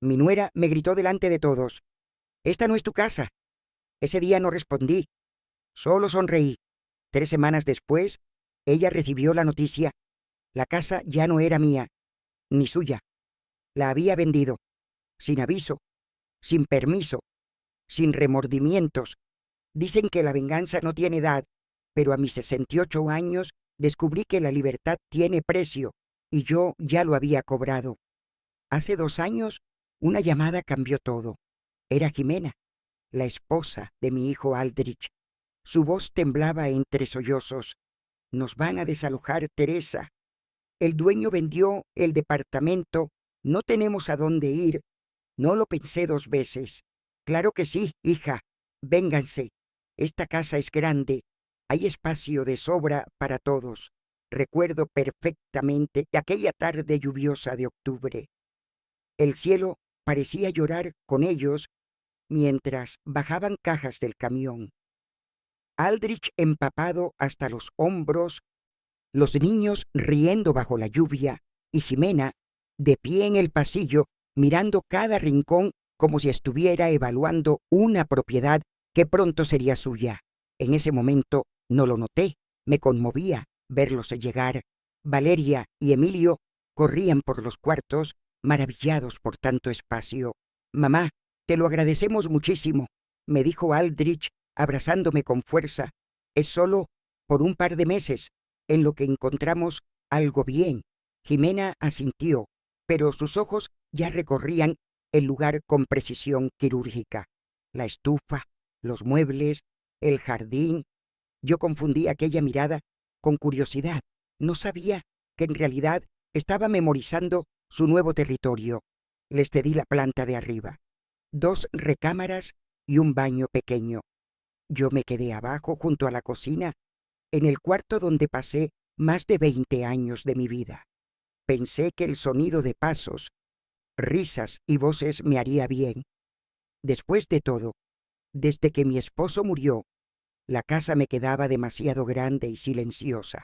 Mi nuera me gritó delante de todos: «Esta no es tu casa». Ese día no respondí, solo sonreí. 3 semanas después, ella recibió la noticia. La casa ya no era mía, ni suya. La había vendido, sin aviso, sin permiso, sin remordimientos. Dicen que la venganza no tiene edad, pero a mis 68 años descubrí que la libertad tiene precio, y yo ya lo había cobrado. Hace 2 años, una llamada cambió todo. Era Jimena, la esposa de mi hijo Aldrich. Su voz temblaba entre sollozos. «Nos van a desalojar, Teresa. El dueño vendió el departamento. No tenemos a dónde ir. No lo pensé 2 veces. Claro que sí, hija. Vénganse. Esta casa es grande. Hay espacio de sobra para todos». Recuerdo perfectamente aquella tarde lluviosa de octubre. El cielo parecía llorar con ellos mientras bajaban cajas del camión. Aldrich empapado hasta los hombros, los niños riendo bajo la lluvia y Jimena de pie en el pasillo mirando cada rincón como si estuviera evaluando una propiedad que pronto sería suya. En ese momento no lo noté, me conmovía verlos llegar. Valeria y Emilio corrían por los cuartos, maravillados por tanto espacio. «Mamá, te lo agradecemos muchísimo», me dijo Aldrich, abrazándome con fuerza. «Es solo por un par de meses, en lo que encontramos algo bien». Jimena asintió, pero sus ojos ya recorrían el lugar con precisión quirúrgica. La estufa, los muebles, el jardín. Yo confundí aquella mirada con curiosidad. No sabía que en realidad estaba memorizando su nuevo territorio. Les cedí la planta de arriba. 2 recámaras y un baño pequeño. Yo me quedé abajo junto a la cocina, en el cuarto donde pasé más de 20 años de mi vida. Pensé que el sonido de pasos, risas y voces me haría bien. Después de todo, desde que mi esposo murió, la casa me quedaba demasiado grande y silenciosa.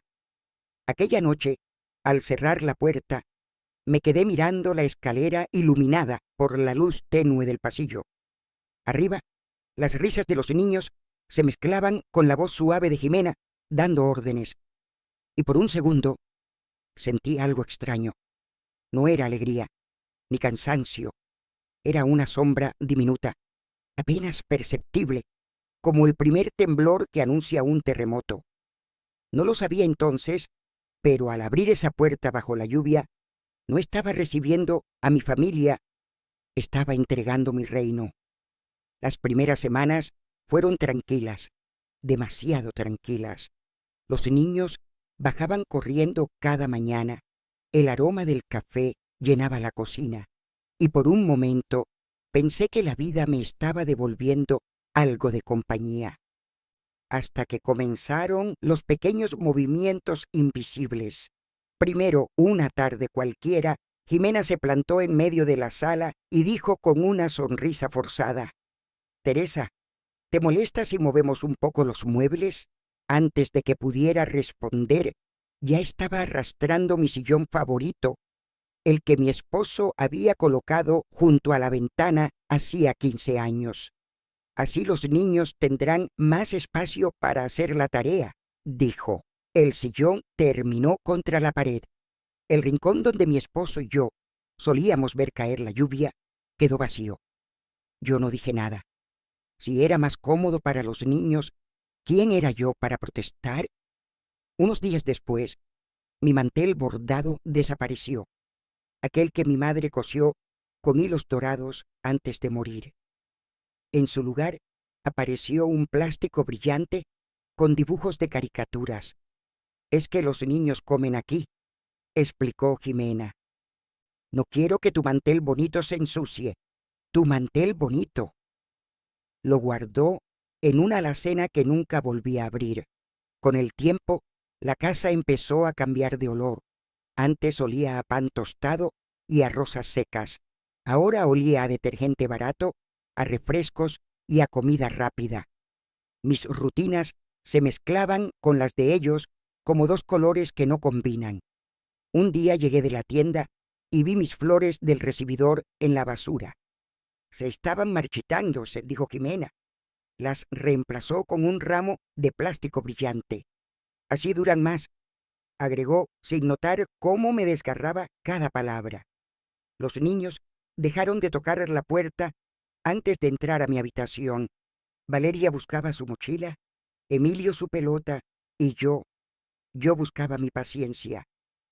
Aquella noche, al cerrar la puerta, me quedé mirando la escalera iluminada por la luz tenue del pasillo. Arriba, las risas de los niños se mezclaban con la voz suave de Jimena, dando órdenes. Y por un segundo, sentí algo extraño. No era alegría, ni cansancio. Era una sombra diminuta, apenas perceptible, como el primer temblor que anuncia un terremoto. No lo sabía entonces, pero al abrir esa puerta bajo la lluvia, no estaba recibiendo a mi familia, estaba entregando mi reino. Las primeras semanas fueron tranquilas, demasiado tranquilas. Los niños bajaban corriendo cada mañana. El aroma del café llenaba la cocina, y por un momento pensé que la vida me estaba devolviendo algo de compañía. Hasta que comenzaron los pequeños movimientos invisibles. Primero, una tarde cualquiera, Jimena se plantó en medio de la sala y dijo con una sonrisa forzada: «Teresa, ¿te molesta si movemos un poco los muebles?». Antes de que pudiera responder, ya estaba arrastrando mi sillón favorito, el que mi esposo había colocado junto a la ventana hacía 15 años. «Así los niños tendrán más espacio para hacer la tarea», dijo. El sillón terminó contra la pared. El rincón donde mi esposo y yo solíamos ver caer la lluvia quedó vacío. Yo no dije nada. Si era más cómodo para los niños, ¿quién era yo para protestar? Unos días después, mi mantel bordado desapareció, aquel que mi madre cosió con hilos dorados antes de morir. En su lugar apareció un plástico brillante con dibujos de caricaturas. «Es que los niños comen aquí», explicó Jimena. «No quiero que tu mantel bonito se ensucie. Tu mantel bonito». Lo guardó en una alacena que nunca volví a abrir. Con el tiempo, la casa empezó a cambiar de olor. Antes olía a pan tostado y a rosas secas. Ahora olía a detergente barato, a refrescos y a comida rápida. Mis rutinas se mezclaban con las de ellos como 2 colores que no combinan. Un día llegué de la tienda y vi mis flores del recibidor en la basura. Se estaban marchitando, dijo Jimena. Las reemplazó con un ramo de plástico brillante. Así duran más, agregó sin notar cómo me desgarraba cada palabra. Los niños dejaron de tocar la puerta antes de entrar a mi habitación. Valeria buscaba su mochila, Emilio su pelota y yo buscaba mi paciencia.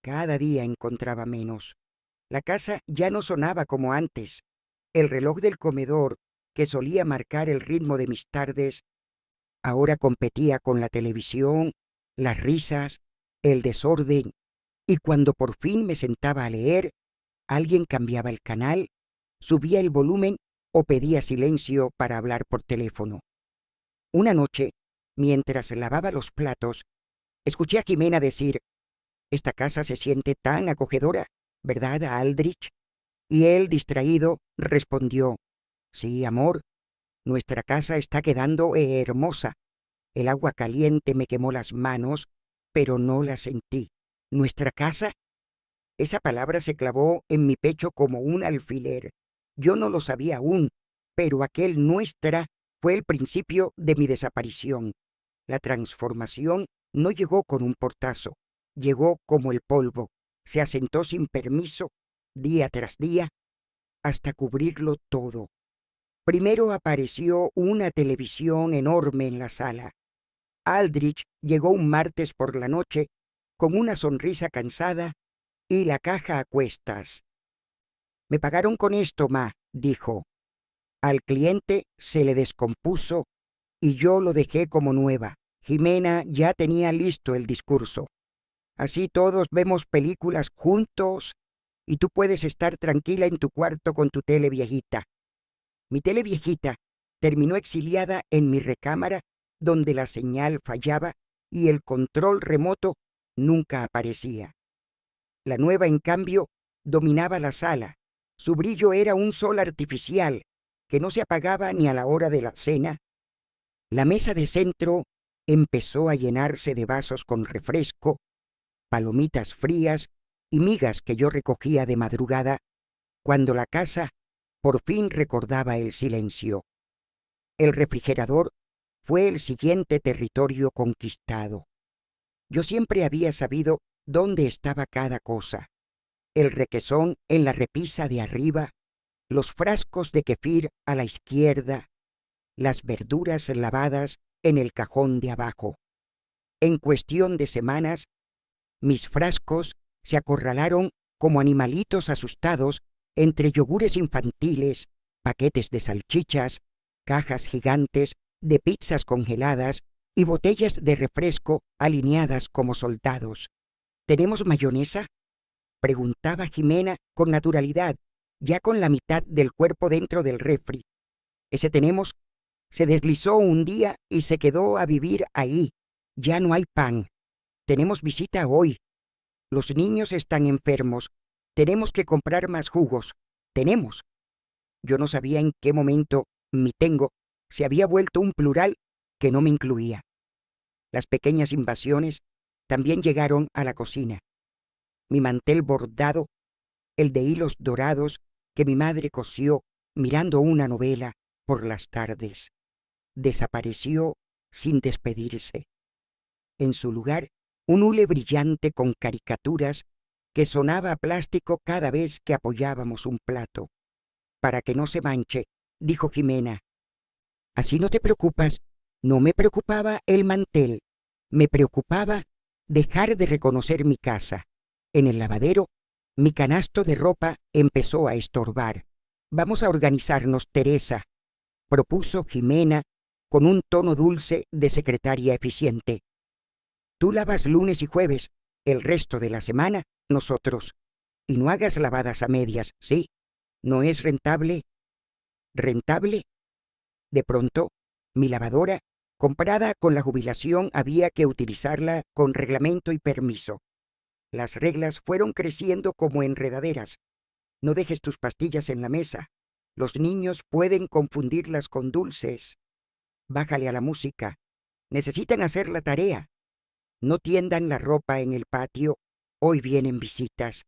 Cada día encontraba menos. La casa ya no sonaba como antes. El reloj del comedor, que solía marcar el ritmo de mis tardes, ahora competía con la televisión, las risas, el desorden, y cuando por fin me sentaba a leer, alguien cambiaba el canal, subía el volumen o pedía silencio para hablar por teléfono. Una noche, mientras lavaba los platos, escuché a Jimena decir: «Esta casa se siente tan acogedora, ¿verdad, Aldrich?». Y él, distraído, respondió: «Sí, amor, nuestra casa está quedando hermosa. El agua caliente me quemó las manos, pero no la sentí. ¿Nuestra casa?». Esa palabra se clavó en mi pecho como un alfiler. Yo no lo sabía aún, pero aquel nuestra fue el principio de mi desaparición. La transformación no llegó con un portazo, llegó como el polvo, se asentó sin permiso, día tras día, hasta cubrirlo todo. Primero apareció una televisión enorme en la sala. Aldrich llegó un martes por la noche con una sonrisa cansada y la caja a cuestas. «Me pagaron con esto, ma», dijo. Al cliente se le descompuso y yo lo dejé como nueva. Jimena ya tenía listo el discurso. «Así todos vemos películas juntos y tú puedes estar tranquila en tu cuarto con tu tele viejita». Mi tele viejita terminó exiliada en mi recámara, donde la señal fallaba y el control remoto nunca aparecía. La nueva, en cambio, dominaba la sala. Su brillo era un sol artificial que no se apagaba ni a la hora de la cena. La mesa de centro empezó a llenarse de vasos con refresco, palomitas frías y migas que yo recogía de madrugada, cuando la casa por fin recordaba el silencio. El refrigerador fue el siguiente territorio conquistado. Yo siempre había sabido dónde estaba cada cosa: el requesón en la repisa de arriba, los frascos de kefir a la izquierda, las verduras lavadas en el cajón de abajo. En cuestión de semanas, mis frascos se acorralaron como animalitos asustados entre yogures infantiles, paquetes de salchichas, cajas gigantes de pizzas congeladas y botellas de refresco alineadas como soldados. «¿Tenemos mayonesa?», preguntaba Jimena con naturalidad, ya con la mitad del cuerpo dentro del refri. «Ese tenemos. Se deslizó un día y se quedó a vivir ahí. Ya no hay pan. Tenemos visita hoy. Los niños están enfermos. Tenemos que comprar más jugos. Tenemos». Yo no sabía en qué momento mi tengo se había vuelto un plural que no me incluía. Las pequeñas invasiones también llegaron a la cocina. Mi mantel bordado, el de hilos dorados que mi madre cosió mirando una novela por las tardes, desapareció sin despedirse. En su lugar, un hule brillante con caricaturas que sonaba a plástico cada vez que apoyábamos un plato. «Para que no se manche», dijo Jimena. «Así no te preocupas». No me preocupaba el mantel, me preocupaba dejar de reconocer mi casa. En el lavadero, mi canasto de ropa empezó a estorbar. «Vamos a organizarnos, Teresa», propuso Jimena con un tono dulce de secretaria eficiente. «Tú lavas lunes y jueves, el resto de la semana, nosotros. Y no hagas lavadas a medias, ¿sí? ¿No es rentable?». ¿Rentable? De pronto, mi lavadora, comprada con la jubilación, había que utilizarla con reglamento y permiso. Las reglas fueron creciendo como enredaderas. «No dejes tus pastillas en la mesa. Los niños pueden confundirlas con dulces. Bájale a la música. Necesitan hacer la tarea. No tiendan la ropa en el patio. Hoy vienen visitas».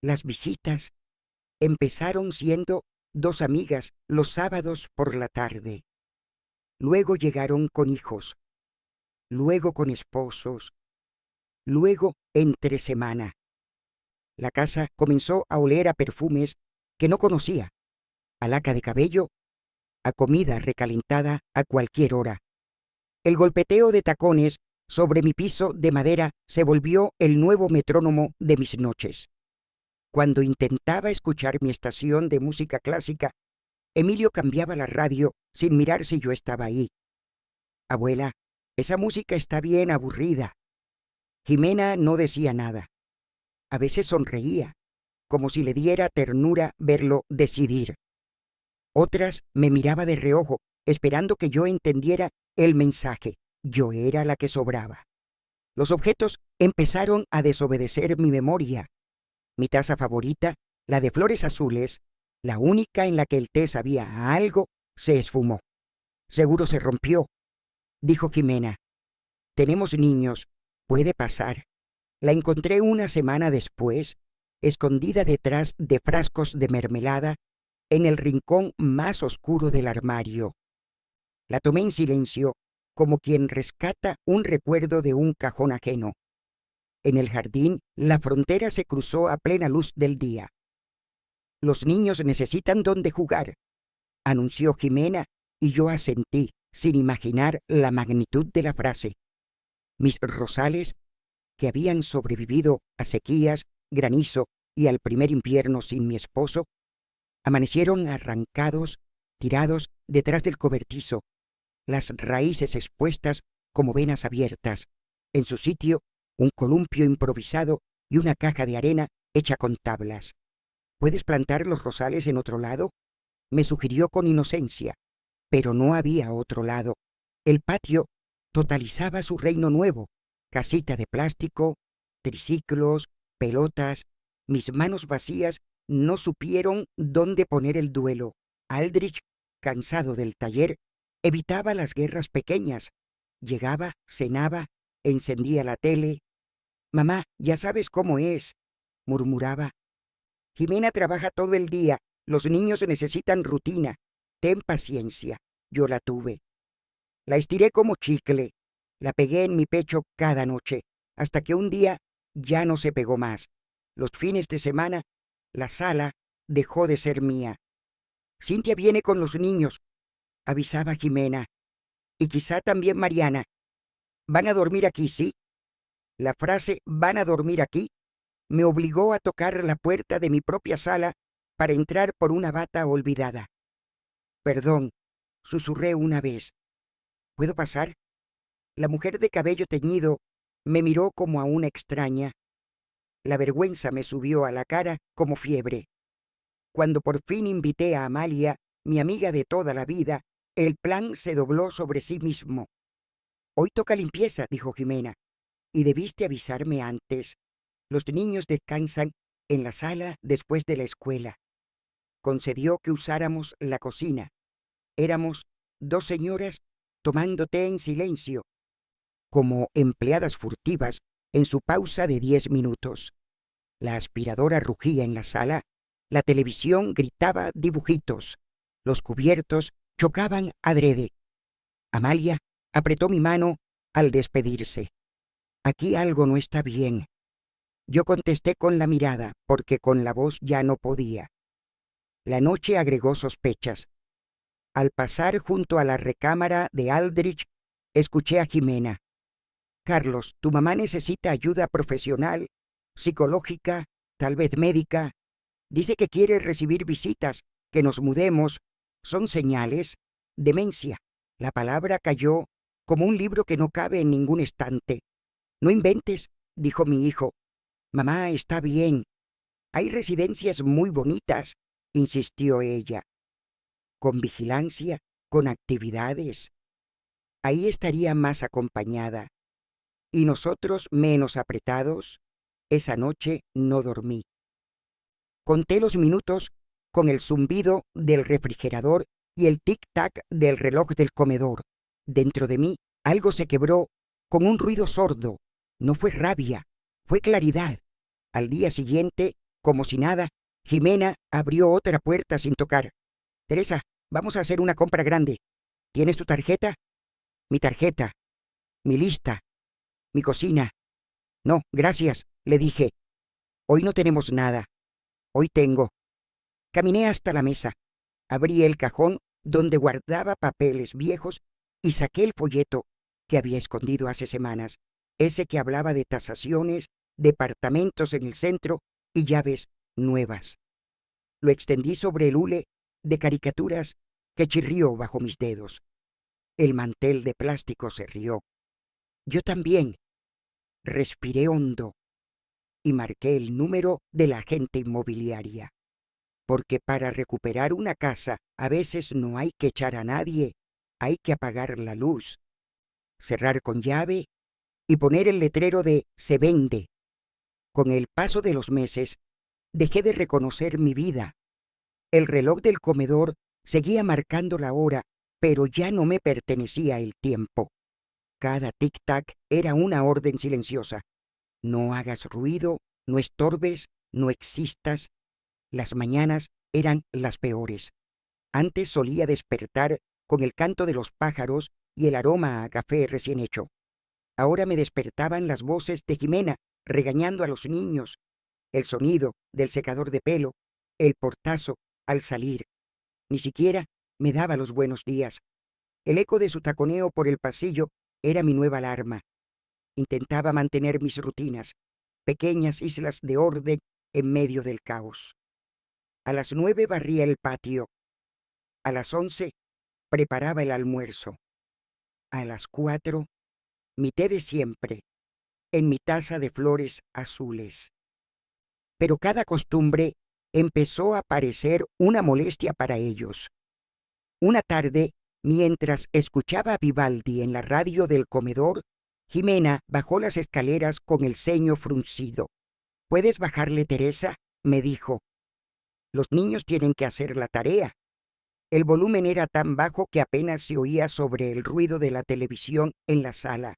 Las visitas empezaron siendo 2 amigas los sábados por la tarde. Luego llegaron con hijos, luego con esposos, luego entre semana. La casa comenzó a oler a perfumes que no conocía, a laca de cabello, a comida recalentada a cualquier hora. El golpeteo de tacones sobre mi piso de madera se volvió el nuevo metrónomo de mis noches. Cuando intentaba escuchar mi estación de música clásica, Emilio cambiaba la radio sin mirar si yo estaba ahí. Abuela, esa música está bien aburrida. Jimena no decía nada. A veces sonreía, como si le diera ternura verlo decidir. Otras me miraba de reojo, esperando que yo entendiera el mensaje. Yo era la que sobraba. Los objetos empezaron a desobedecer mi memoria. Mi taza favorita, la de flores azules, la única en la que el té sabía a algo, se esfumó. Seguro se rompió, dijo Jimena. Tenemos niños, puede pasar. La encontré una semana después, escondida detrás de frascos de mermelada, en el rincón más oscuro del armario. La tomé en silencio, como quien rescata un recuerdo de un cajón ajeno. En el jardín, la frontera se cruzó a plena luz del día. Los niños necesitan donde jugar, anunció Jimena, y yo asentí, sin imaginar la magnitud de la frase. Mis rosales, que habían sobrevivido a sequías, granizo y al primer invierno sin mi esposo, amanecieron arrancados, tirados detrás del cobertizo, las raíces expuestas como venas abiertas. En su sitio, un columpio improvisado y una caja de arena hecha con tablas. ¿Puedes plantar los rosales en otro lado? Me sugirió con inocencia, pero no había otro lado. El patio totalizaba su reino nuevo, casita de plástico, triciclos, pelotas. Mis manos vacías no supieron dónde poner el duelo. Aldrich, cansado del taller, evitaba las guerras pequeñas. Llegaba, cenaba, encendía la tele. «Mamá, ya sabes cómo es», murmuraba. «Jimena trabaja todo el día. Los niños necesitan rutina. Ten paciencia». Yo la tuve. La estiré como chicle. La pegué en mi pecho cada noche, hasta que un día ya no se pegó más. Los fines de semana, la sala dejó de ser mía. «Cintia viene con los niños», avisaba Jimena. «Y quizá también Mariana. Van a dormir aquí, ¿sí?» La frase «van a dormir aquí» me obligó a tocar la puerta de mi propia sala para entrar por una bata olvidada. «Perdón», susurré una vez. «¿Puedo pasar?» La mujer de cabello teñido me miró como a una extraña. La vergüenza me subió a la cara como fiebre. Cuando por fin invité a Amalia, mi amiga de toda la vida, el plan se dobló sobre sí mismo. «Hoy toca limpieza», dijo Jimena, «y debiste avisarme antes. Los niños descansan en la sala después de la escuela». Concedió que usáramos la cocina. Éramos 2 señoras tomando té en silencio, como empleadas furtivas en su pausa de 10 minutos. La aspiradora rugía en la sala, la televisión gritaba dibujitos, los cubiertos chocaban adrede. Amalia apretó mi mano al despedirse. «Aquí algo no está bien». Yo contesté con la mirada, porque con la voz ya no podía. La noche agregó sospechas. Al pasar junto a la recámara de Aldrich, escuché a Jimena. «Carlos, tu mamá necesita ayuda profesional, psicológica, tal vez médica. Dice que quiere recibir visitas, que nos mudemos. Son señales. Demencia». La palabra cayó como un libro que no cabe en ningún estante. «No inventes», dijo mi hijo. «Mamá está bien. Hay residencias muy bonitas», insistió ella. «Con vigilancia, con actividades. Ahí estaría más acompañada. Y nosotros menos apretados». Esa noche no dormí. Conté los minutos con el zumbido del refrigerador y el tic-tac del reloj del comedor. Dentro de mí algo se quebró con un ruido sordo. No fue rabia, fue claridad. Al día siguiente Como si nada, Jimena abrió otra puerta sin tocar. Teresa, vamos a hacer una compra grande. ¿Tienes tu tarjeta? Mi tarjeta. Mi lista. Mi cocina. No, gracias, le dije. Hoy no tenemos nada. Hoy tengo. Caminé hasta la mesa. Abrí el cajón donde guardaba papeles viejos y saqué el folleto que había escondido hace semanas, ese que hablaba de tasaciones, departamentos en el centro y llaves nuevas. Lo extendí sobre el hule de caricaturas que chirrió bajo mis dedos. El mantel de plástico se rió. Yo también. Respiré hondo y marqué el número de la agente inmobiliaria. Porque para recuperar una casa a veces no hay que echar a nadie, hay que apagar la luz, cerrar con llave y poner el letrero de "se vende". Con el paso de los meses, dejé de reconocer mi vida. El reloj del comedor seguía marcando la hora, pero ya no me pertenecía el tiempo. Cada tic-tac era una orden silenciosa. No hagas ruido, no estorbes, no existas. Las mañanas eran las peores. Antes solía despertar con el canto de los pájaros y el aroma a café recién hecho. Ahora me despertaban las voces de Jimena regañando a los niños, el sonido del secador de pelo, el portazo al salir. Ni siquiera me daba los buenos días. El eco de su taconeo por el pasillo era mi nueva alarma. Intentaba mantener mis rutinas, pequeñas islas de orden en medio del caos. A las 9 barría el patio. A las 11 preparaba el almuerzo. A las 4 mi té de siempre, en mi taza de flores azules. Pero cada costumbre empezó a parecer una molestia para ellos. Una tarde, mientras escuchaba a Vivaldi en la radio del comedor, Jimena bajó las escaleras con el ceño fruncido. ¿Puedes bajarle, Teresa?, me dijo. Los niños tienen que hacer la tarea. El volumen era tan bajo que apenas se oía sobre el ruido de la televisión en la sala.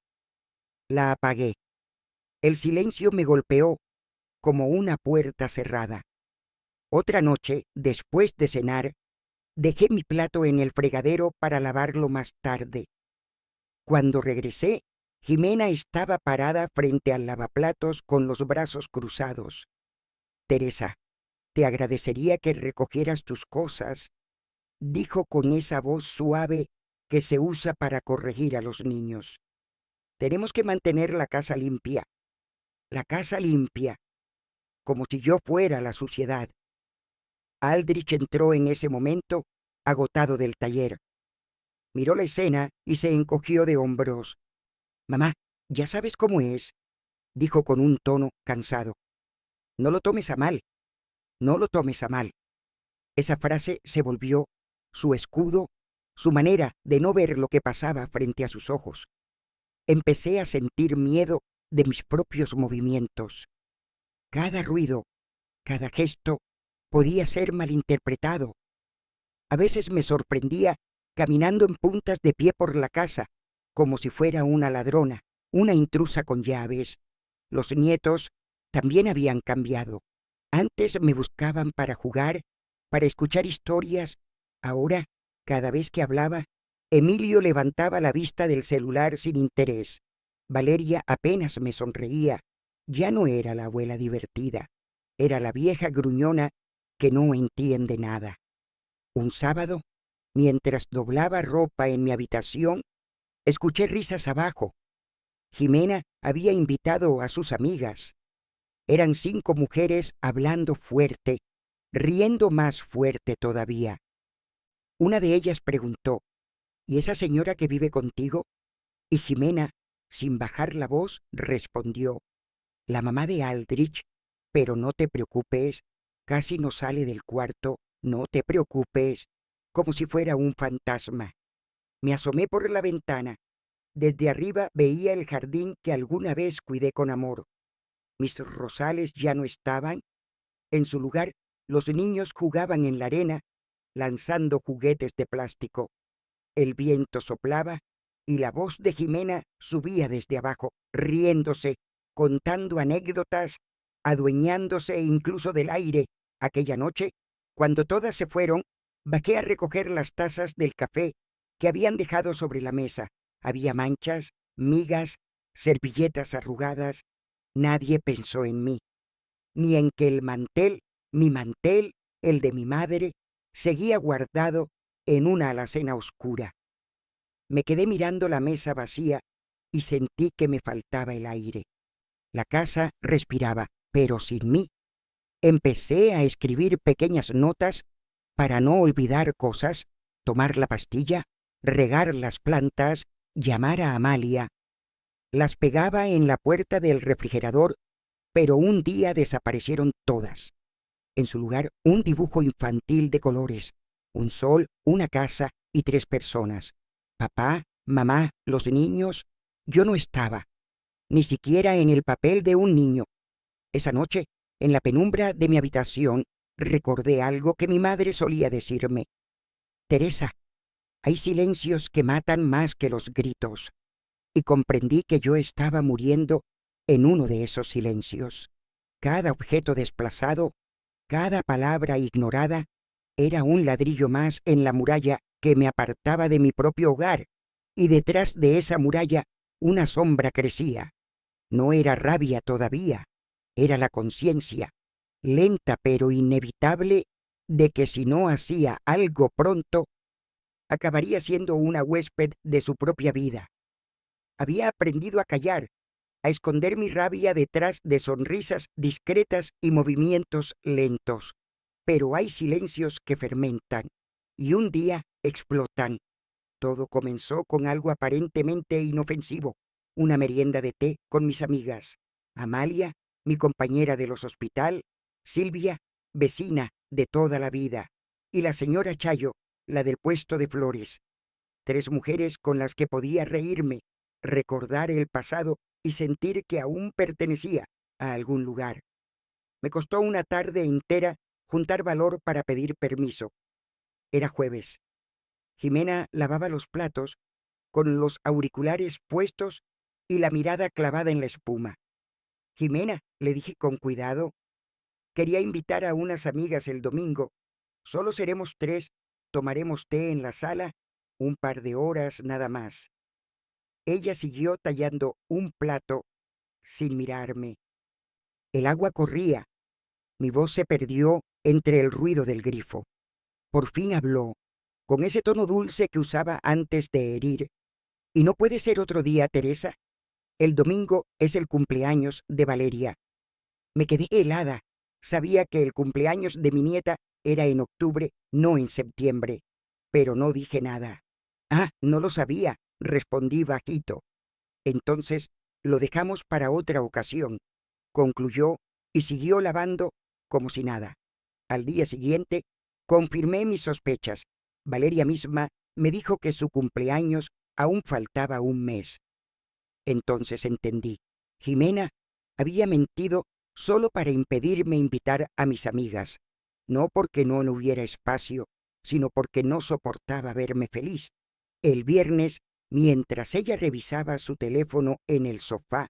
La apagué. El silencio me golpeó como una puerta cerrada. Otra noche, después de cenar, dejé mi plato en el fregadero para lavarlo más tarde. Cuando regresé, Jimena estaba parada frente al lavaplatos con los brazos cruzados. Teresa, te agradecería que recogieras tus cosas, dijo con esa voz suave que se usa para corregir a los niños. Tenemos que mantener la casa limpia, como si yo fuera la suciedad. Aldrich entró en ese momento, agotado del taller. Miró la escena y se encogió de hombros. Mamá, ya sabes cómo es, dijo con un tono cansado. No lo tomes a mal, no lo tomes a mal. Esa frase se volvió su escudo, su manera de no ver lo que pasaba frente a sus ojos. Empecé a sentir miedo de mis propios movimientos. Cada ruido, cada gesto podía ser malinterpretado. A veces me sorprendía caminando en puntas de pie por la casa, como si fuera una ladrona, una intrusa con llaves. Los nietos también habían cambiado. Antes me buscaban para jugar, para escuchar historias. Ahora, cada vez que hablaba, Emilio levantaba la vista del celular sin interés. Valeria apenas me sonreía. Ya no era la abuela divertida. Era la vieja gruñona que no entiende nada. Un sábado, mientras doblaba ropa en mi habitación, escuché risas abajo. Jimena había invitado a sus amigas. Eran 5 mujeres hablando fuerte, riendo más fuerte todavía. Una de ellas preguntó, ¿y esa señora que vive contigo? Y Jimena, sin bajar la voz, respondió, la mamá de Aldrich, pero no te preocupes, casi no sale del cuarto, no te preocupes, como si fuera un fantasma. Me asomé por la ventana. Desde arriba veía el jardín que alguna vez cuidé con amor. Mis rosales ya no estaban. En su lugar, los niños jugaban en la arena, lanzando juguetes de plástico. El viento soplaba y la voz de Jimena subía desde abajo, riéndose, contando anécdotas adueñándose incluso del aire. Aquella noche, cuando todas se fueron, bajé a recoger las tazas del café que habían dejado sobre la mesa. Había manchas, migas, servilletas arrugadas. Nadie pensó en mí, ni en que el mantel, mi mantel, el de mi madre, seguía guardado en una alacena oscura. Me quedé mirando la mesa vacía y sentí que me faltaba el aire. La casa respiraba, pero sin mí. Empecé a escribir pequeñas notas para no olvidar cosas, tomar la pastilla, regar las plantas, llamar a Amalia. Las pegaba en la puerta del refrigerador, pero un día desaparecieron todas. En su lugar, un dibujo infantil de colores, un sol, una casa y 3 personas. Papá, mamá, los niños. Yo no estaba, ni siquiera en el papel de un niño. Esa noche, en la penumbra de mi habitación, recordé algo que mi madre solía decirme. Teresa, hay silencios que matan más que los gritos. Y comprendí que yo estaba muriendo en uno de esos silencios. Cada objeto desplazado, cada palabra ignorada, era un ladrillo más en la muralla que me apartaba de mi propio hogar, y detrás de esa muralla una sombra crecía. No era rabia todavía, era la conciencia, lenta pero inevitable, de que si no hacía algo pronto, acabaría siendo una huésped de su propia vida. Había aprendido a callar, a esconder mi rabia detrás de sonrisas discretas y movimientos lentos. Pero hay silencios que fermentan, y un día explotan. Todo comenzó con algo aparentemente inofensivo, una merienda de té con mis amigas. Amalia, mi compañera de los hospital, Silvia, vecina de toda la vida, y la señora Chayo, la del puesto de flores. 3 mujeres con las que podía reírme, recordar el pasado y sentir que aún pertenecía a algún lugar. Me costó una tarde entera juntar valor para pedir permiso. Era jueves. Jimena lavaba los platos, con los auriculares puestos y la mirada clavada en la espuma. Jimena, le dije con cuidado, quería invitar a unas amigas el domingo. Solo seremos 3, tomaremos té en la sala, un par de horas nada más. Ella siguió tallando un plato sin mirarme. El agua corría. Mi voz se perdió entre el ruido del grifo. Por fin habló, con ese tono dulce que usaba antes de herir. ¿Y no puede ser otro día, Teresa? El domingo es el cumpleaños de Valeria. Me quedé helada. Sabía que el cumpleaños de mi nieta era en octubre, no en septiembre. Pero no dije nada. Ah, no lo sabía, respondí bajito. Entonces lo dejamos para otra ocasión, concluyó y siguió lavando como si nada. Al día siguiente, confirmé mis sospechas. Valeria misma me dijo que su cumpleaños aún faltaba un mes. Entonces entendí. Jimena había mentido solo para impedirme invitar a mis amigas, no porque no hubiera espacio, sino porque no soportaba verme feliz. El viernes, mientras ella revisaba su teléfono en el sofá,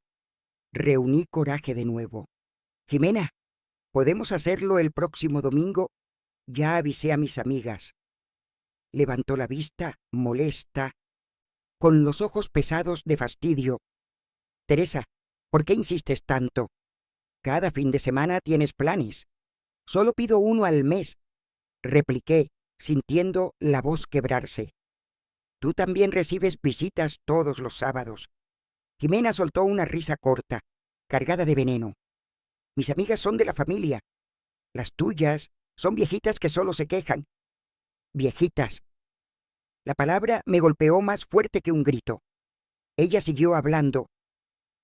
reuní coraje de nuevo. Jimena, ¿podemos hacerlo el próximo domingo? Ya avisé a mis amigas. Levantó la vista, molesta, con los ojos pesados de fastidio. Teresa, ¿por qué insistes tanto? Cada fin de semana tienes planes. Solo pido uno al mes, repliqué, sintiendo la voz quebrarse. Tú también recibes visitas todos los sábados. Jimena soltó una risa corta, cargada de veneno. Mis amigas son de la familia. Las tuyas son viejitas que solo se quejan. Viejitas. La palabra me golpeó más fuerte que un grito. Ella siguió hablando.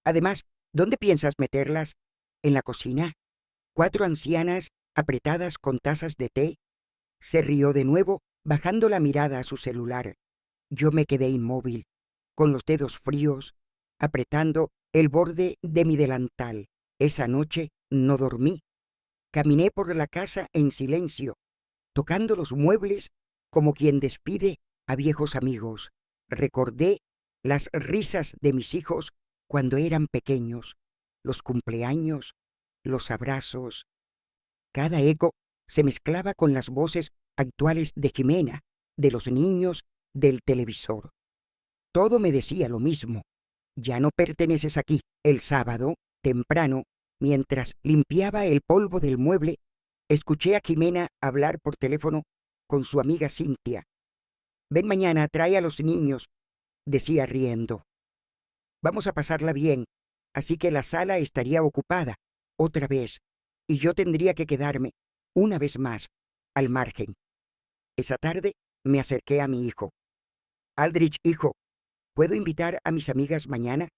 Además, ¿dónde piensas meterlas? ¿En la cocina? 4 ancianas apretadas con tazas de té. Se rió de nuevo, bajando la mirada a su celular. Yo me quedé inmóvil, con los dedos fríos, apretando el borde de mi delantal. Esa noche no dormí. Caminé por la casa en silencio, tocando los muebles como quien despide a viejos amigos. Recordé las risas de mis hijos cuando eran pequeños, los cumpleaños, los abrazos. Cada eco se mezclaba con las voces actuales de Jimena, de los niños, del televisor. Todo me decía lo mismo. Ya no perteneces aquí. El sábado, temprano, mientras limpiaba el polvo del mueble, escuché a Jimena hablar por teléfono con su amiga Cintia. Ven mañana, trae a los niños, decía riendo. Vamos a pasarla bien, así que la sala estaría ocupada, otra vez, y yo tendría que quedarme, una vez más, al margen. Esa tarde me acerqué a mi hijo. Aldrich, hijo, ¿puedo invitar a mis amigas mañana?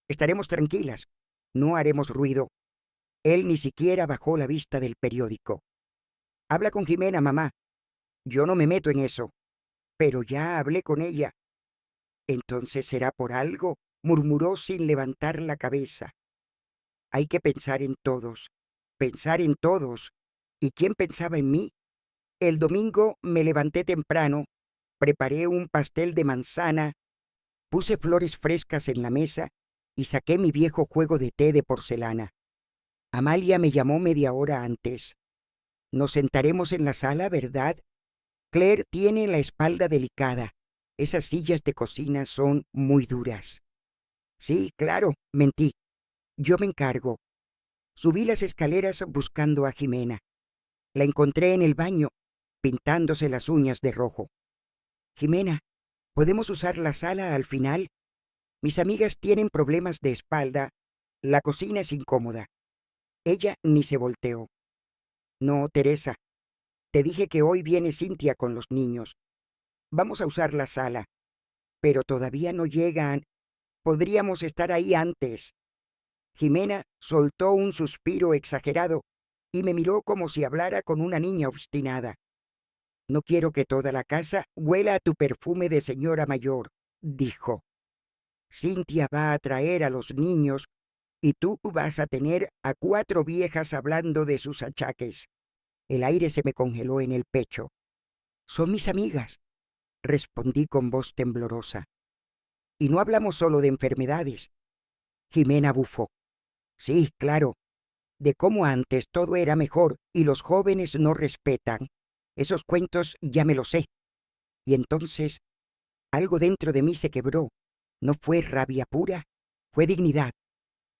Estaremos tranquilas, no haremos ruido. Él ni siquiera bajó la vista del periódico. Habla con Jimena, mamá. Yo no me meto en eso. Pero ya hablé con ella. Entonces será por algo, murmuró sin levantar la cabeza. Hay que pensar en todos, pensar en todos. ¿Y quién pensaba en mí? El domingo me levanté temprano, preparé un pastel de manzana, puse flores frescas en la mesa y saqué mi viejo juego de té de porcelana. Amalia me llamó media hora antes. Nos sentaremos en la sala, ¿verdad? Claire tiene la espalda delicada. Esas sillas de cocina son muy duras. Sí, claro, mentí. Yo me encargo. Subí las escaleras buscando a Jimena. La encontré en el baño, pintándose las uñas de rojo. Jimena, ¿podemos usar la sala al final? Mis amigas tienen problemas de espalda. La cocina es incómoda. Ella ni se volteó. No, Teresa. Te dije que hoy viene Cintia con los niños. Vamos a usar la sala. Pero todavía no llegan. Podríamos estar ahí antes. Jimena soltó un suspiro exagerado y me miró como si hablara con una niña obstinada. No quiero que toda la casa huela a tu perfume de señora mayor, dijo. Cintia va a traer a los niños y tú vas a tener a 4 viejas hablando de sus achaques. El aire se me congeló en el pecho. Son mis amigas, respondí con voz temblorosa. Y no hablamos solo de enfermedades. Jimena bufó. Sí, claro, de cómo antes todo era mejor y los jóvenes no respetan. Esos cuentos ya me los sé. Y entonces algo dentro de mí se quebró. No fue rabia pura, fue dignidad.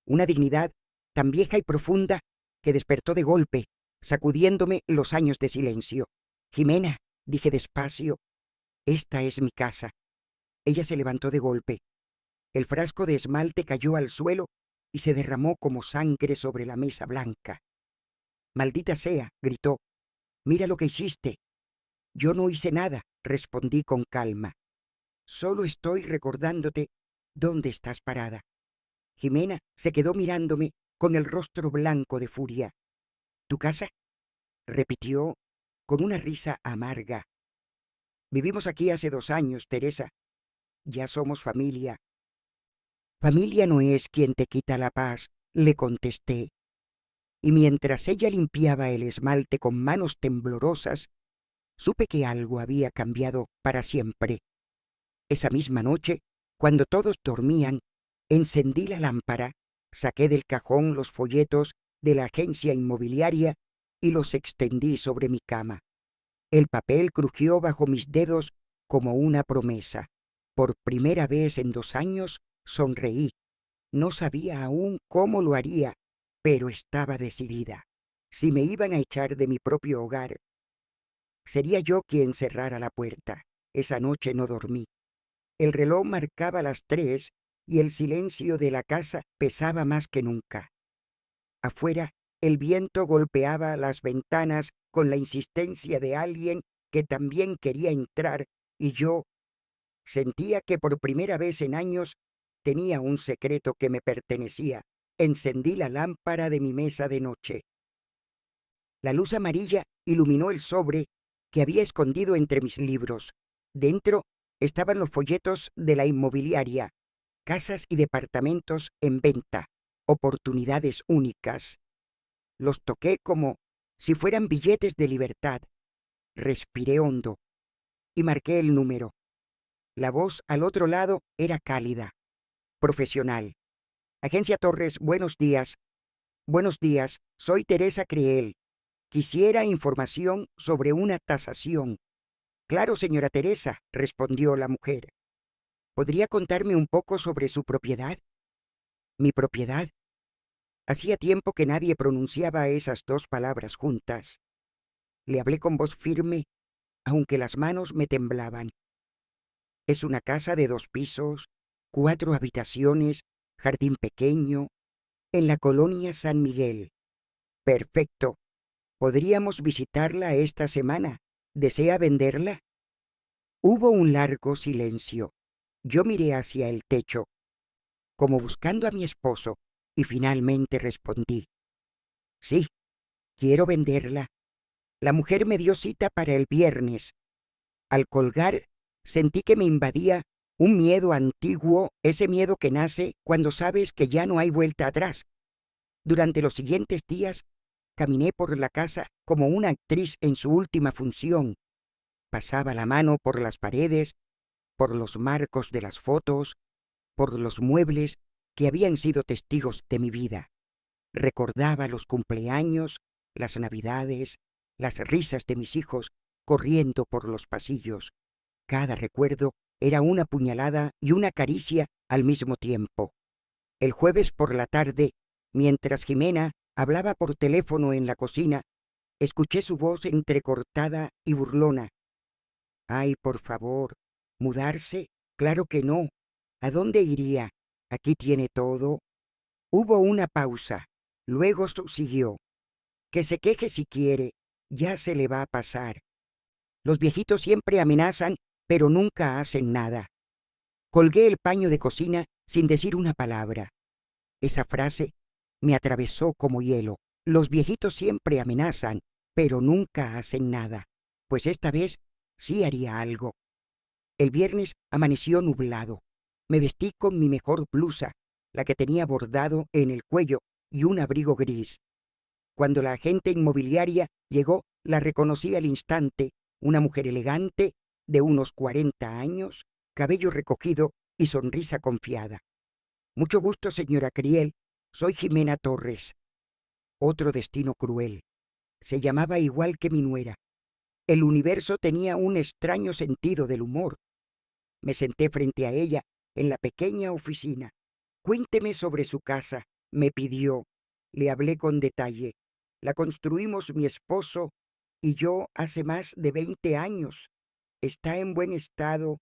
Una dignidad tan vieja y profunda que despertó de golpe, sacudiéndome los años de silencio. Jimena, dije despacio, esta es mi casa. Ella se levantó de golpe. El frasco de esmalte cayó al suelo y se derramó como sangre sobre la mesa blanca. Maldita sea, gritó. Mira lo que hiciste. Yo no hice nada, respondí con calma. Solo estoy recordándote dónde estás parada. Jimena se quedó mirándome con el rostro blanco de furia. ¿Tu casa? Repitió con una risa amarga. Vivimos aquí hace 2 años, Teresa. Ya somos familia. Familia no es quien te quita la paz, le contesté. Y mientras ella limpiaba el esmalte con manos temblorosas, supe que algo había cambiado para siempre. Esa misma noche, cuando todos dormían, encendí la lámpara, saqué del cajón los folletos de la agencia inmobiliaria y los extendí sobre mi cama. El papel crujió bajo mis dedos como una promesa. Por primera vez en 2 años sonreí. No sabía aún cómo lo haría, pero estaba decidida. Si me iban a echar de mi propio hogar, sería yo quien cerrara la puerta. Esa noche no dormí. El reloj marcaba las 3 y el silencio de la casa pesaba más que nunca. Afuera, el viento golpeaba las ventanas con la insistencia de alguien que también quería entrar y yo sentía que por primera vez en años tenía un secreto que me pertenecía. Encendí la lámpara de mi mesa de noche. La luz amarilla iluminó el sobre que había escondido entre mis libros. Dentro estaban los folletos de la inmobiliaria, casas y departamentos en venta, oportunidades únicas. Los toqué como si fueran billetes de libertad. Respiré hondo y marqué el número. La voz al otro lado era cálida, profesional. Agencia Torres, buenos días. Buenos días, soy Teresa Creel. Quisiera información sobre una tasación. Claro, señora Teresa, respondió la mujer. ¿Podría contarme un poco sobre su propiedad? ¿Mi propiedad? Hacía tiempo que nadie pronunciaba esas dos palabras juntas. Le hablé con voz firme, aunque las manos me temblaban. Es una casa de 2 pisos, 4 habitaciones, jardín pequeño, en la colonia San Miguel. Perfecto. Podríamos visitarla esta semana. ¿Desea venderla? Hubo un largo silencio. Yo miré hacia el techo, como buscando a mi esposo, y finalmente respondí. Sí, quiero venderla. La mujer me dio cita para el viernes. Al colgar, sentí que me invadía un miedo antiguo, ese miedo que nace cuando sabes que ya no hay vuelta atrás. Durante los siguientes días, caminé por la casa como una actriz en su última función. Pasaba la mano por las paredes, por los marcos de las fotos, por los muebles que habían sido testigos de mi vida. Recordaba los cumpleaños, las navidades, las risas de mis hijos corriendo por los pasillos. Cada recuerdo era una puñalada y una caricia al mismo tiempo. El jueves por la tarde, mientras Jimena hablaba por teléfono en la cocina, escuché su voz entrecortada y burlona. Ay, por favor, ¿mudarse? Claro que no. ¿A dónde iría? Aquí tiene todo. Hubo una pausa. Luego siguió. Que se queje si quiere, ya se le va a pasar. Los viejitos siempre amenazan, pero nunca hacen nada. Colgué el paño de cocina sin decir una palabra. Esa frase me atravesó como hielo. Los viejitos siempre amenazan, pero nunca hacen nada. Pues esta vez sí haría algo. El viernes amaneció nublado. Me vestí con mi mejor blusa, la que tenía bordado en el cuello, y un abrigo gris. Cuando la agente inmobiliaria llegó, la reconocí al instante, una mujer elegante, de unos 40 años, cabello recogido y sonrisa confiada. Mucho gusto, señora Creel. Soy Jimena Torres. Otro destino cruel. Se llamaba igual que mi nuera. El universo tenía un extraño sentido del humor. Me senté frente a ella en la pequeña oficina. Cuénteme sobre su casa, me pidió. Le hablé con detalle. La construimos mi esposo y yo hace más de 20 años. Está en buen estado,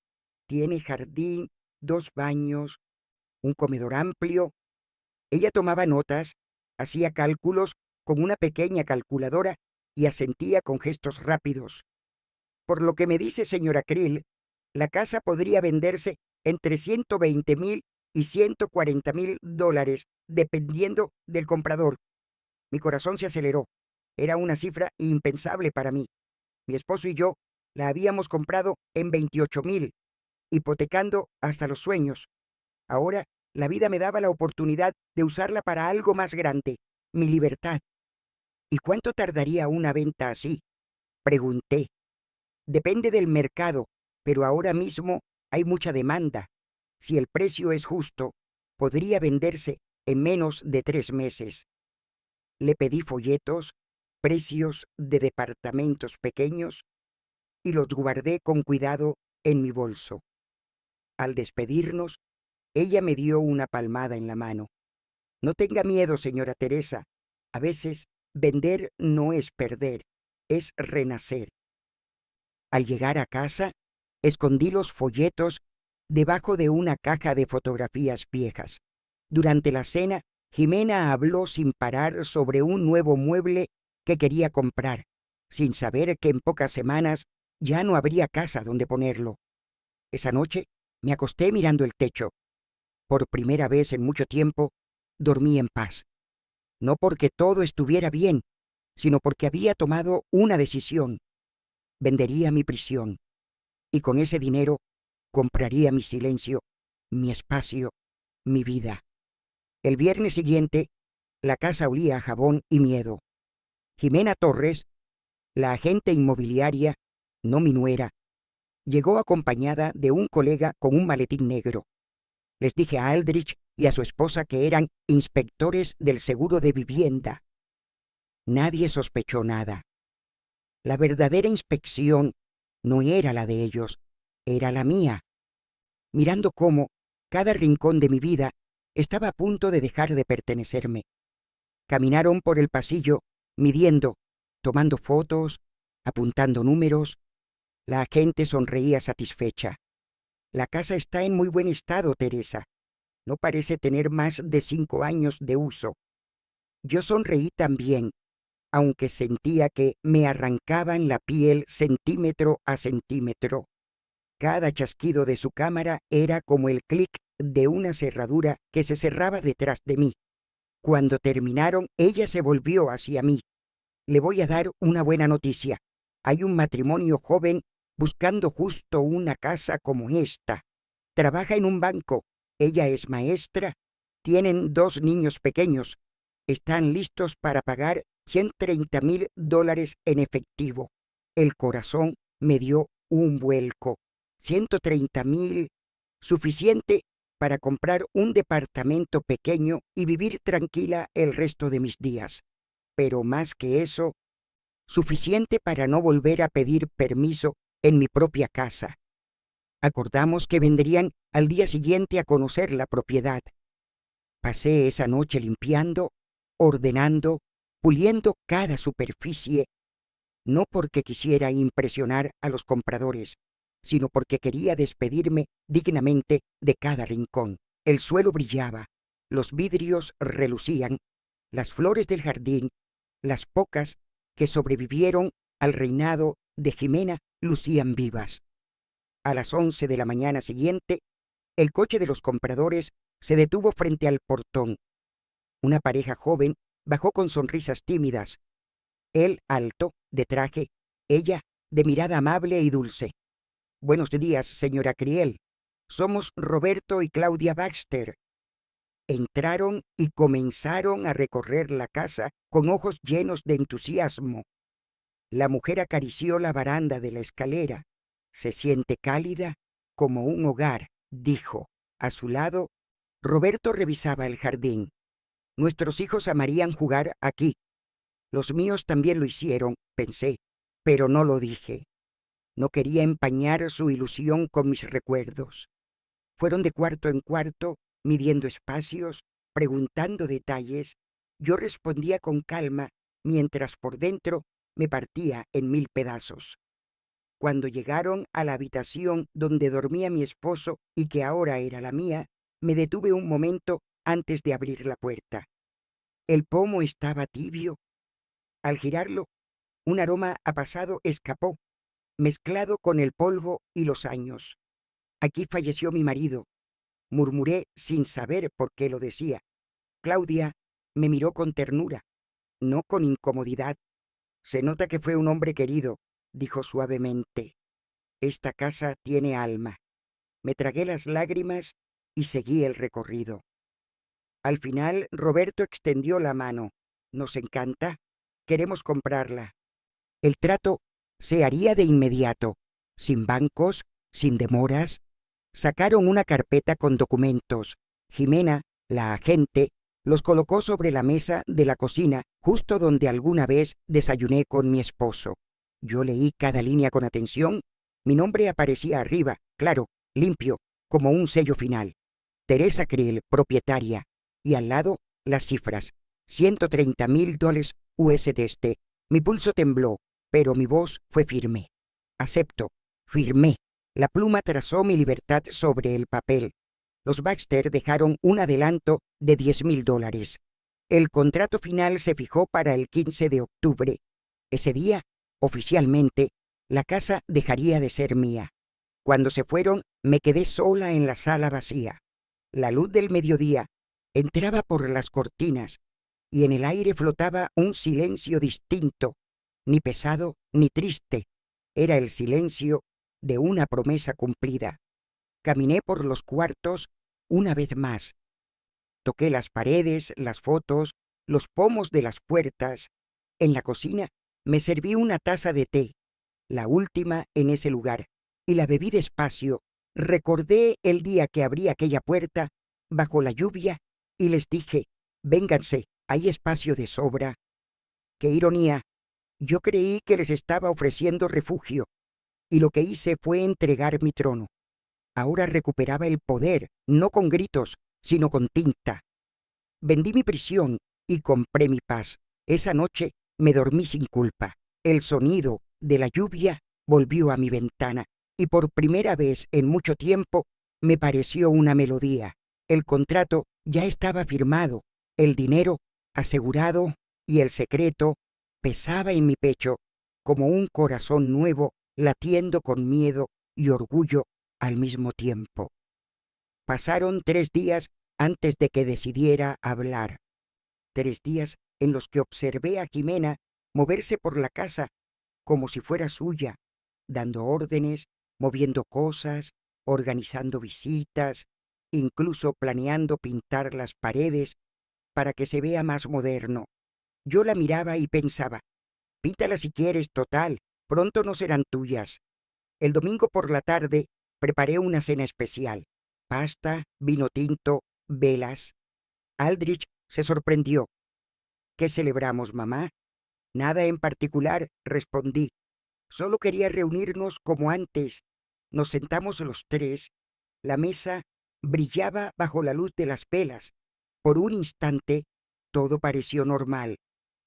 tiene jardín, 2 baños, un comedor amplio. Ella tomaba notas, hacía cálculos con una pequeña calculadora y asentía con gestos rápidos. Por lo que me dice señora Creel, la casa podría venderse entre $120,000 y $140,000, dependiendo del comprador. Mi corazón se aceleró. Era una cifra impensable para mí. Mi esposo y yo la habíamos comprado en 28,000, hipotecando hasta los sueños. Ahora la vida me daba la oportunidad de usarla para algo más grande, mi libertad. ¿Y cuánto tardaría una venta así? Pregunté. Depende del mercado, pero ahora mismo hay mucha demanda. Si el precio es justo, podría venderse en menos de 3 meses. Le pedí folletos, precios de departamentos pequeños, y los guardé con cuidado en mi bolso. Al despedirnos, ella me dio una palmada en la mano. No tenga miedo, señora Teresa. A veces, vender no es perder, es renacer. Al llegar a casa, escondí los folletos debajo de una caja de fotografías viejas. Durante la cena, Jimena habló sin parar sobre un nuevo mueble que quería comprar, sin saber que en pocas semanas ya no habría casa donde ponerlo. Esa noche me acosté mirando el techo. Por primera vez en mucho tiempo, dormí en paz. No porque todo estuviera bien, sino porque había tomado una decisión. Vendería mi prisión, y con ese dinero compraría mi silencio, mi espacio, mi vida. El viernes siguiente, la casa olía a jabón y miedo. Jimena Torres, la agente inmobiliaria, no mi nuera, llegó acompañada de un colega con un maletín negro. Les dije a Aldrich y a su esposa, que eran inspectores del seguro de vivienda. Nadie sospechó nada. La verdadera inspección no era la de ellos, era la mía, mirando cómo cada rincón de mi vida estaba a punto de dejar de pertenecerme. Caminaron por el pasillo, midiendo, tomando fotos, apuntando números. La agente sonreía satisfecha. La casa está en muy buen estado, Teresa. No parece tener más de 5 años de uso. Yo sonreí también, aunque sentía que me arrancaban la piel centímetro a centímetro. Cada chasquido de su cámara era como el clic de una cerradura que se cerraba detrás de mí. Cuando terminaron, ella se volvió hacia mí. Le voy a dar una buena noticia. Hay un matrimonio joven buscando justo una casa como esta. Trabaja en un banco. Ella es maestra. Tienen 2 niños pequeños. Están listos para pagar $130,000 en efectivo. El corazón me dio un vuelco. 130,000, suficiente para comprar un departamento pequeño y vivir tranquila el resto de mis días. Pero más que eso, suficiente para no volver a pedir permiso en mi propia casa. Acordamos que vendrían al día siguiente a conocer la propiedad. Pasé esa noche limpiando, ordenando, puliendo cada superficie, no porque quisiera impresionar a los compradores, sino porque quería despedirme dignamente de cada rincón. El suelo brillaba, los vidrios relucían, las flores del jardín, las pocas que sobrevivieron al reinado de Jimena, lucían vivas. A las 11 de la mañana siguiente, el coche de los compradores se detuvo frente al portón. Una pareja joven bajó con sonrisas tímidas. Él alto, de traje, ella de mirada amable y dulce. «Buenos días, señora Criel. Somos Roberto y Claudia Baxter». Entraron y comenzaron a recorrer la casa con ojos llenos de entusiasmo. La mujer acarició la baranda de la escalera. «Se siente cálida como un hogar», dijo. A su lado, Roberto revisaba el jardín. «Nuestros hijos amarían jugar aquí. Los míos también lo hicieron», pensé, pero no lo dije. No quería empañar su ilusión con mis recuerdos. Fueron de cuarto en cuarto, midiendo espacios, preguntando detalles. Yo respondía con calma, mientras por dentro me partía en 1000 pedazos. Cuando llegaron a la habitación donde dormía mi esposo y que ahora era la mía, me detuve un momento antes de abrir la puerta. El pomo estaba tibio. Al girarlo, un aroma a pasado escapó, mezclado con el polvo y los años. «Aquí falleció mi marido», murmuré sin saber por qué lo decía. Claudia me miró con ternura, no con incomodidad. «Se nota que fue un hombre querido», dijo suavemente. «Esta casa tiene alma». Me tragué las lágrimas y seguí el recorrido. Al final, Roberto extendió la mano. «Nos encanta. Queremos comprarla». El trato se haría de inmediato, sin bancos, sin demoras. Sacaron una carpeta con documentos. Jimena, la agente, los colocó sobre la mesa de la cocina, justo donde alguna vez desayuné con mi esposo. Yo leí cada línea con atención. Mi nombre aparecía arriba, claro, limpio, como un sello final. Teresa Creel, propietaria. Y al lado, las cifras. $130,000 USD. Mi pulso tembló, pero mi voz fue firme. «Acepto». Firmé. La pluma trazó mi libertad sobre el papel. Los Baxter dejaron un adelanto de $10,000. El contrato final se fijó para el 15 de octubre. Ese día, oficialmente, la casa dejaría de ser mía. Cuando se fueron, me quedé sola en la sala vacía. La luz del mediodía entraba por las cortinas y en el aire flotaba un silencio distinto, ni pesado ni triste. Era el silencio de una promesa cumplida. Caminé por los cuartos una vez más. Toqué las paredes, las fotos, los pomos de las puertas. En la cocina me serví una taza de té, la última en ese lugar, y la bebí despacio. Recordé el día que abrí aquella puerta bajo la lluvia y les dije, vénganse, hay espacio de sobra. ¡Qué ironía! Yo creí que les estaba ofreciendo refugio, y lo que hice fue entregar mi trono. Ahora recuperaba el poder, no con gritos, sino con tinta. Vendí mi prisión y compré mi paz. Esa noche me dormí sin culpa. El sonido de la lluvia volvió a mi ventana, y por primera vez en mucho tiempo me pareció una melodía. El contrato ya estaba firmado, el dinero asegurado, y el secreto pesaba en mi pecho como un corazón nuevo latiendo con miedo y orgullo al mismo tiempo. Pasaron 3 días antes de que decidiera hablar. 3 días en los que observé a Jimena moverse por la casa como si fuera suya, dando órdenes, moviendo cosas, organizando visitas, incluso planeando pintar las paredes para que se vea más moderno. Yo la miraba y pensaba, píntala si quieres, total, pronto no serán tuyas. El domingo por la tarde preparé una cena especial. Pasta, vino tinto, velas. Aldrich se sorprendió. ¿Qué celebramos, mamá? Nada en particular, respondí. Solo quería reunirnos como antes. Nos sentamos los 3. La mesa brillaba bajo la luz de las velas. Por un instante, todo pareció normal.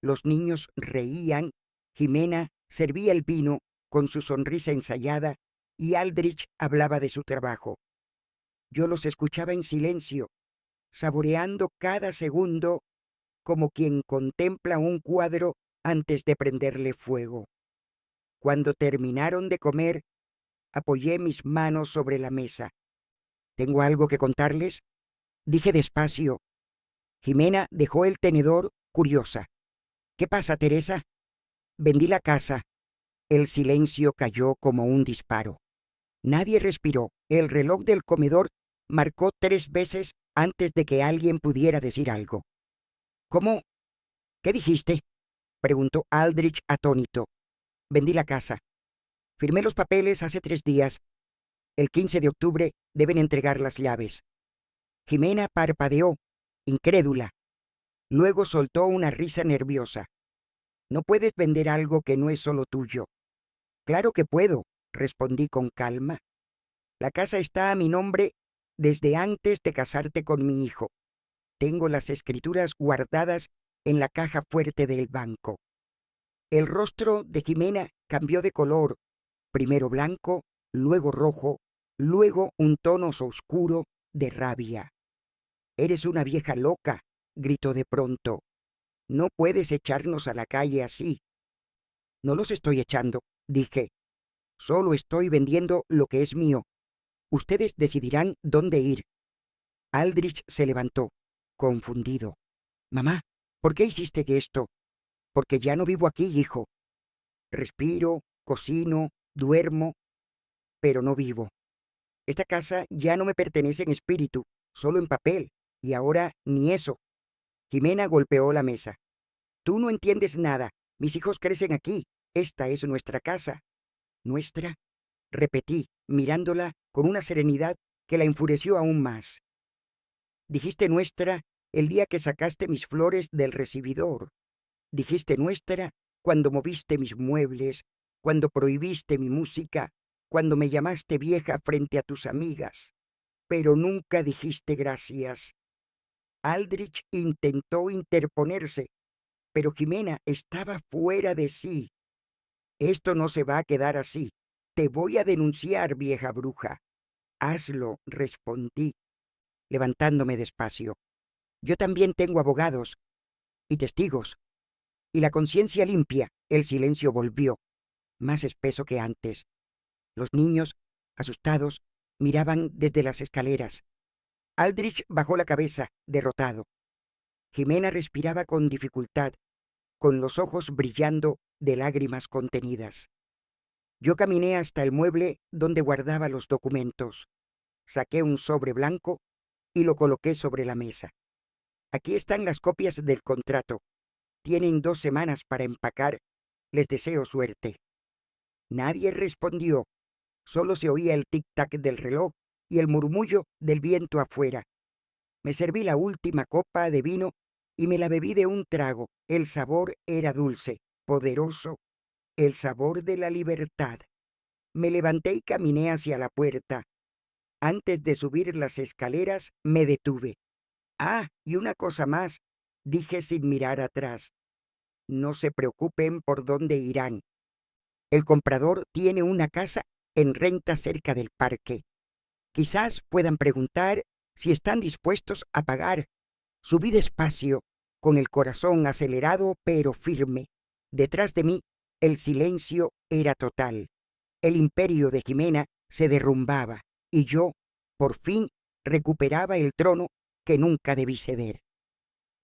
Los niños reían, Jimena servía el vino con su sonrisa ensayada y Aldrich hablaba de su trabajo. Yo los escuchaba en silencio, saboreando cada segundo como quien contempla un cuadro antes de prenderle fuego. Cuando terminaron de comer, apoyé mis manos sobre la mesa. ¿Tengo algo que contarles?, dije despacio. Jimena dejó el tenedor curiosa. ¿Qué pasa, Teresa? Vendí la casa. El silencio cayó como un disparo. Nadie respiró. El reloj del comedor marcó 3 veces antes de que alguien pudiera decir algo. ¿Cómo? ¿Qué dijiste?, preguntó Aldrich atónito. Vendí la casa. Firmé los papeles hace 3 días. El 15 de octubre deben entregar las llaves. Jimena parpadeó, incrédula. Luego soltó una risa nerviosa. No puedes vender algo que no es solo tuyo. Claro que puedo, respondí con calma. La casa está a mi nombre desde antes de casarte con mi hijo. Tengo las escrituras guardadas en la caja fuerte del banco. El rostro de Jimena cambió de color, primero blanco, luego rojo, luego un tono oscuro de rabia. «Eres una vieja loca», gritó de pronto. «No puedes echarnos a la calle así». «No los estoy echando», dije. «Solo estoy vendiendo lo que es mío. Ustedes decidirán dónde ir». Aldrich se levantó, confundido. «Mamá, ¿por qué hiciste esto?» «Porque ya no vivo aquí, hijo. Respiro, cocino, duermo, pero no vivo. Esta casa ya no me pertenece en espíritu, solo en papel, y ahora ni eso». Jimena golpeó la mesa. «Tú no entiendes nada. Mis hijos crecen aquí. Esta es nuestra casa». «¿Nuestra?», repetí, mirándola con una serenidad que la enfureció aún más. «Dijiste nuestra el día que sacaste mis flores del recibidor. Dijiste nuestra cuando moviste mis muebles, cuando prohibiste mi música, cuando me llamaste vieja frente a tus amigas. Pero nunca dijiste gracias». Aldrich intentó interponerse, pero Jimena estaba fuera de sí. «Esto no se va a quedar así. Te voy a denunciar, vieja bruja». «Hazlo», respondí, levantándome despacio. «Yo también tengo abogados y testigos. Y la conciencia limpia». El silencio volvió, más espeso que antes. Los niños, asustados, miraban desde las escaleras. Aldrich bajó la cabeza, derrotado. Jimena respiraba con dificultad, con los ojos brillando de lágrimas contenidas. Yo caminé hasta el mueble donde guardaba los documentos. Saqué un sobre blanco y lo coloqué sobre la mesa. «Aquí están las copias del contrato. Tienen 2 semanas para empacar. Les deseo suerte». Nadie respondió. Solo se oía el tic-tac del reloj y el murmullo del viento afuera. Me serví la última copa de vino y me la bebí de un trago. El sabor era dulce, poderoso, el sabor de la libertad. Me levanté y caminé hacia la puerta. Antes de subir las escaleras, me detuve. Ah, y una cosa más, dije sin mirar atrás. No se preocupen por dónde irán. El comprador tiene una casa en renta cerca del parque. Quizás puedan preguntar si están dispuestos a pagar. Subí despacio, con el corazón acelerado pero firme. Detrás de mí, el silencio era total. El imperio de Jimena se derrumbaba y yo, por fin, recuperaba el trono que nunca debí ceder.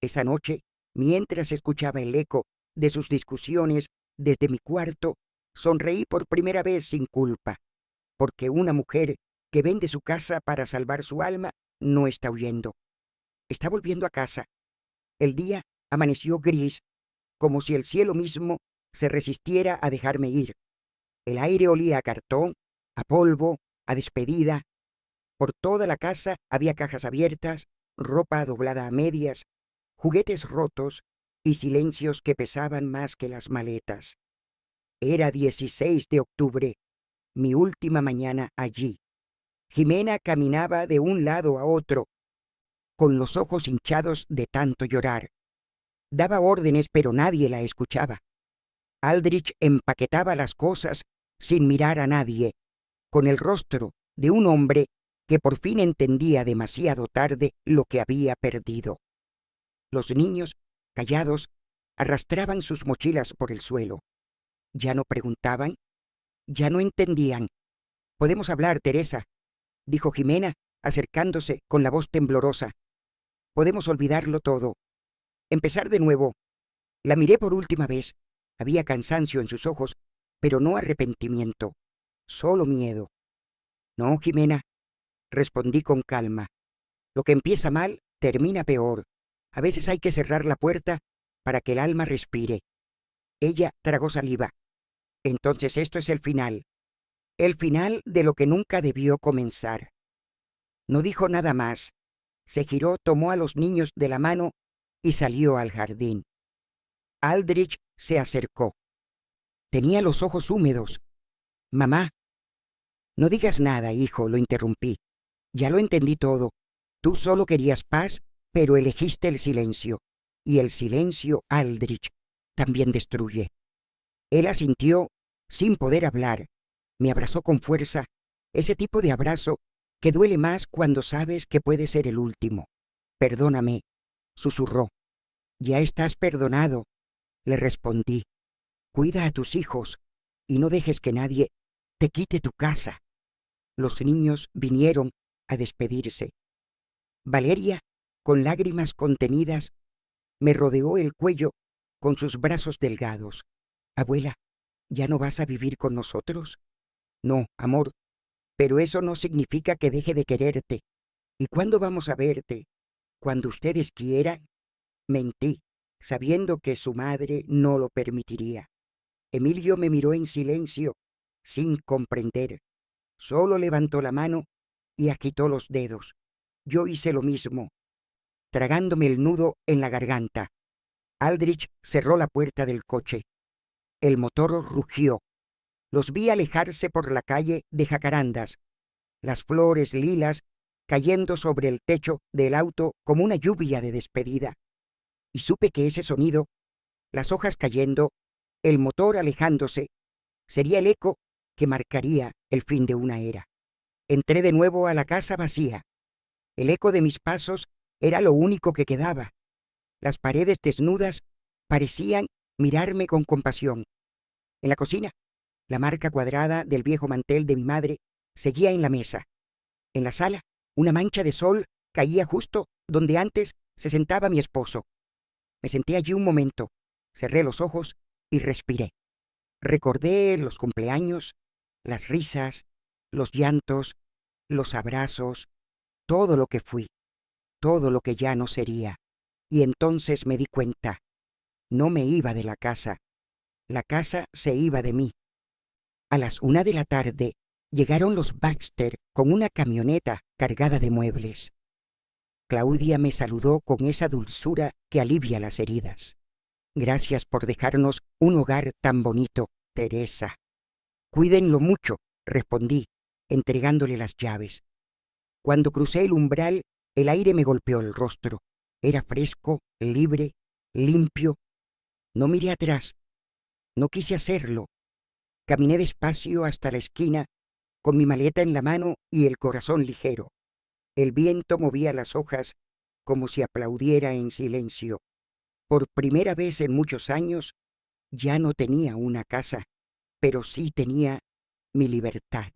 Esa noche, mientras escuchaba el eco de sus discusiones desde mi cuarto, sonreí por primera vez sin culpa, porque una mujer que vende su casa para salvar su alma no está huyendo. Está volviendo a casa. El día amaneció gris, como si el cielo mismo se resistiera a dejarme ir. El aire olía a cartón, a polvo, a despedida. Por toda la casa había cajas abiertas, ropa doblada a medias, juguetes rotos y silencios que pesaban más que las maletas. Era 16 de octubre, mi última mañana allí. Jimena caminaba de un lado a otro, con los ojos hinchados de tanto llorar. Daba órdenes, pero nadie la escuchaba. Aldrich empaquetaba las cosas sin mirar a nadie, con el rostro de un hombre que por fin entendía demasiado tarde lo que había perdido. Los niños, callados, arrastraban sus mochilas por el suelo. Ya no preguntaban, ya no entendían. «Podemos hablar, Teresa», dijo Jimena, acercándose con la voz temblorosa. «Podemos olvidarlo todo. Empezar de nuevo». La miré por última vez. Había cansancio en sus ojos, pero no arrepentimiento, solo miedo. «No, Jimena», respondí con calma. «Lo que empieza mal, termina peor. A veces hay que cerrar la puerta para que el alma respire». Ella tragó saliva. «Entonces esto es el final de lo que nunca debió comenzar». No dijo nada más. Se giró, tomó a los niños de la mano y salió al jardín. Aldrich se acercó. Tenía los ojos húmedos. «Mamá». «No digas nada, hijo», lo interrumpí. «Ya lo entendí todo. Tú solo querías paz, pero elegiste el silencio. Y el silencio, Aldrich, también destruye». Él asintió sin poder hablar. Me abrazó con fuerza, ese tipo de abrazo que duele más cuando sabes que puede ser el último. «Perdóname», susurró. «Ya estás perdonado», le respondí. «Cuida a tus hijos y no dejes que nadie te quite tu casa». Los niños vinieron a despedirse. Valeria, con lágrimas contenidas, me rodeó el cuello con sus brazos delgados. «Abuela, ¿ya no vas a vivir con nosotros?» «No, amor, pero eso no significa que deje de quererte. ¿Y cuándo vamos a verte? ¿Cuando ustedes quieran?» Mentí, sabiendo que su madre no lo permitiría. Emilio me miró en silencio, sin comprender. Solo levantó la mano y agitó los dedos. Yo hice lo mismo, tragándome el nudo en la garganta. Aldrich cerró la puerta del coche. El motor rugió. Los vi alejarse por la calle de jacarandas, las flores lilas cayendo sobre el techo del auto como una lluvia de despedida. Y supe que ese sonido, las hojas cayendo, el motor alejándose, sería el eco que marcaría el fin de una era. Entré de nuevo a la casa vacía. El eco de mis pasos era lo único que quedaba. Las paredes desnudas parecían mirarme con compasión. En la cocina, la marca cuadrada del viejo mantel de mi madre seguía en la mesa. En la sala, una mancha de sol caía justo donde antes se sentaba mi esposo. Me senté allí un momento, cerré los ojos y respiré. Recordé los cumpleaños, las risas, los llantos, los abrazos, todo lo que fui, todo lo que ya no sería. Y entonces me di cuenta. No me iba de la casa se iba de mí. A las 1 de la tarde llegaron los Baxter con una camioneta cargada de muebles. Claudia me saludó con esa dulzura que alivia las heridas. Gracias por dejarnos un hogar tan bonito, Teresa. Cuídenlo mucho, respondí, entregándole las llaves. Cuando crucé el umbral, el aire me golpeó el rostro. Era fresco, libre, limpio. No miré atrás. No quise hacerlo. Caminé despacio hasta la esquina, con mi maleta en la mano y el corazón ligero. El viento movía las hojas como si aplaudiera en silencio. Por primera vez en muchos años, ya no tenía una casa, pero sí tenía mi libertad.